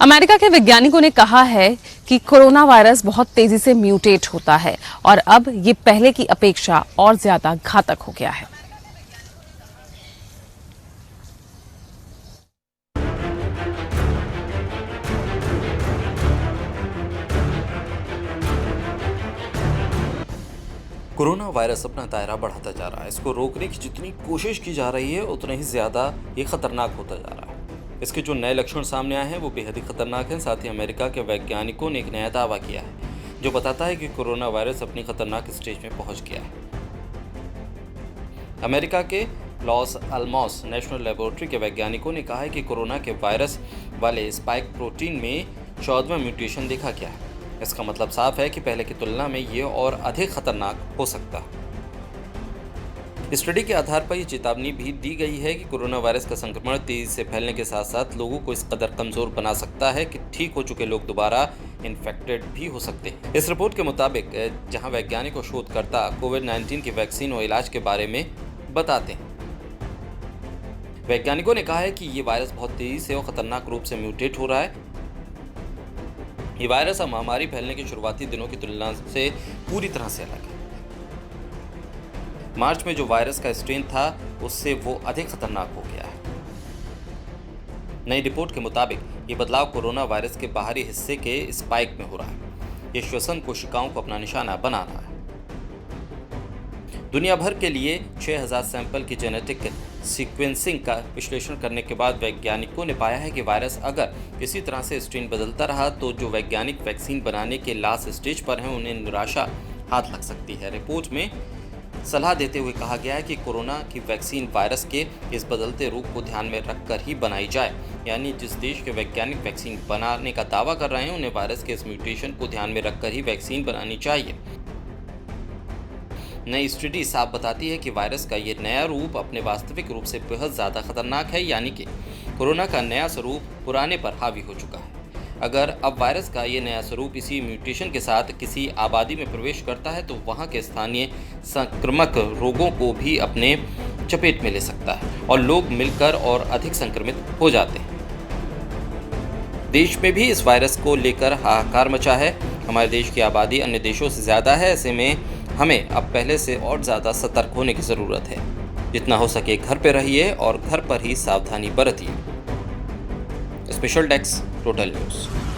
America के वैज्ञानिकों ने कहा है कि कोरोना वायरस बहुत तेजी से म्यूटेट होता है और अब ये पहले की अपेक्षा और ज्यादा घातक हो गया है। कोरोना वायरस अपना दायरा बढ़ाता जा रहा है। इसको रोकने की जितनी कोशिश की जा रही है उतना ही ज़्यादा ये खतरनाक होता जा रहा है। इसके जो नए लक्षण सामने आए हैं वो बेहद ही खतरनाक हैं। साथ ही अमेरिका के वैज्ञानिकों ने एक नया दावा किया है जो बताता है कि कोरोना वायरस अपनी खतरनाक स्टेज में पहुंच गया है। अमेरिका के लॉस अल्मोस नेशनल लेबोरेटरी के वैज्ञानिकों ने कहा है कि कोरोना के वायरस वाले स्पाइक प्रोटीन में 14वां म्यूटेशन देखा गया है। इसका मतलब साफ है कि पहले की तुलना में ये और अधिक खतरनाक हो सकता है। स्टडी के आधार पर यह चेतावनी भी दी गई है कि कोरोना वायरस का संक्रमण तेजी से फैलने के साथ साथ लोगों को इस कदर कमजोर बना सकता है कि ठीक हो चुके लोग दोबारा इन्फेक्टेड भी हो सकते हैं। इस रिपोर्ट के मुताबिक जहां वैज्ञानिक और शोधकर्ता कोविड-19 की वैक्सीन और इलाज के बारे में बताते हैं, वैज्ञानिकों ने कहा है कि ये वायरस बहुत तेजी से और खतरनाक रूप से म्यूटेट हो रहा है। ये वायरस अब महामारी फैलने के शुरुआती दिनों की तुलना से पूरी तरह से अलग है। मार्च में जो वायरस का स्ट्रेन था उससे वो अधिक खतरनाक हो गया है। नई रिपोर्ट के मुताबिक ये बदलाव कोरोना वायरस के बाहरी हिस्से के स्पाइक में हो रहा है। ये श्वसन कोशिकाओं को अपना निशाना बना रहा है। दुनिया भर के लिए 6000 सैंपल की जेनेटिक सीक्वेंसिंग का विश्लेषण करने के बाद वैज्ञानिकों ने पाया है कि वायरस अगर इसी तरह से स्ट्रेन बदलता रहा तो जो वैज्ञानिक वैक्सीन बनाने के लास्ट स्टेज पर हैं उन्हें निराशा हाथ लग सकती है। रिपोर्ट में सलाह देते हुए कहा गया है कि कोरोना की वैक्सीन वायरस के इस बदलते रूप को ध्यान में रखकर ही बनाई जाए। यानी जिस देश के वैज्ञानिक वैक्सीन बनाने का दावा कर रहे हैं उन्हें वायरस के इस म्यूटेशन को ध्यान में रखकर ही वैक्सीन बनानी चाहिए। नई स्टडी साफ बताती है कि वायरस का ये नया रूप अपने वास्तविक रूप से बेहद ज़्यादा खतरनाक है, यानी कि कोरोना का नया स्वरूप पुराने पर हावी हो चुका है। अगर अब वायरस का ये नया स्वरूप इसी म्यूटेशन के साथ किसी आबादी में प्रवेश करता है तो वहाँ के स्थानीय संक्रामक रोगों को भी अपने चपेट में ले सकता है और लोग मिलकर और अधिक संक्रमित हो जाते हैं। देश में भी इस वायरस को लेकर हाहाकार मचा है। हमारे देश की आबादी अन्य देशों से ज़्यादा है, ऐसे में हमें अब पहले से और ज़्यादा सतर्क होने की ज़रूरत है। जितना हो सके घर पे रहिए और घर पर ही सावधानी बरतिए। Special desk total news.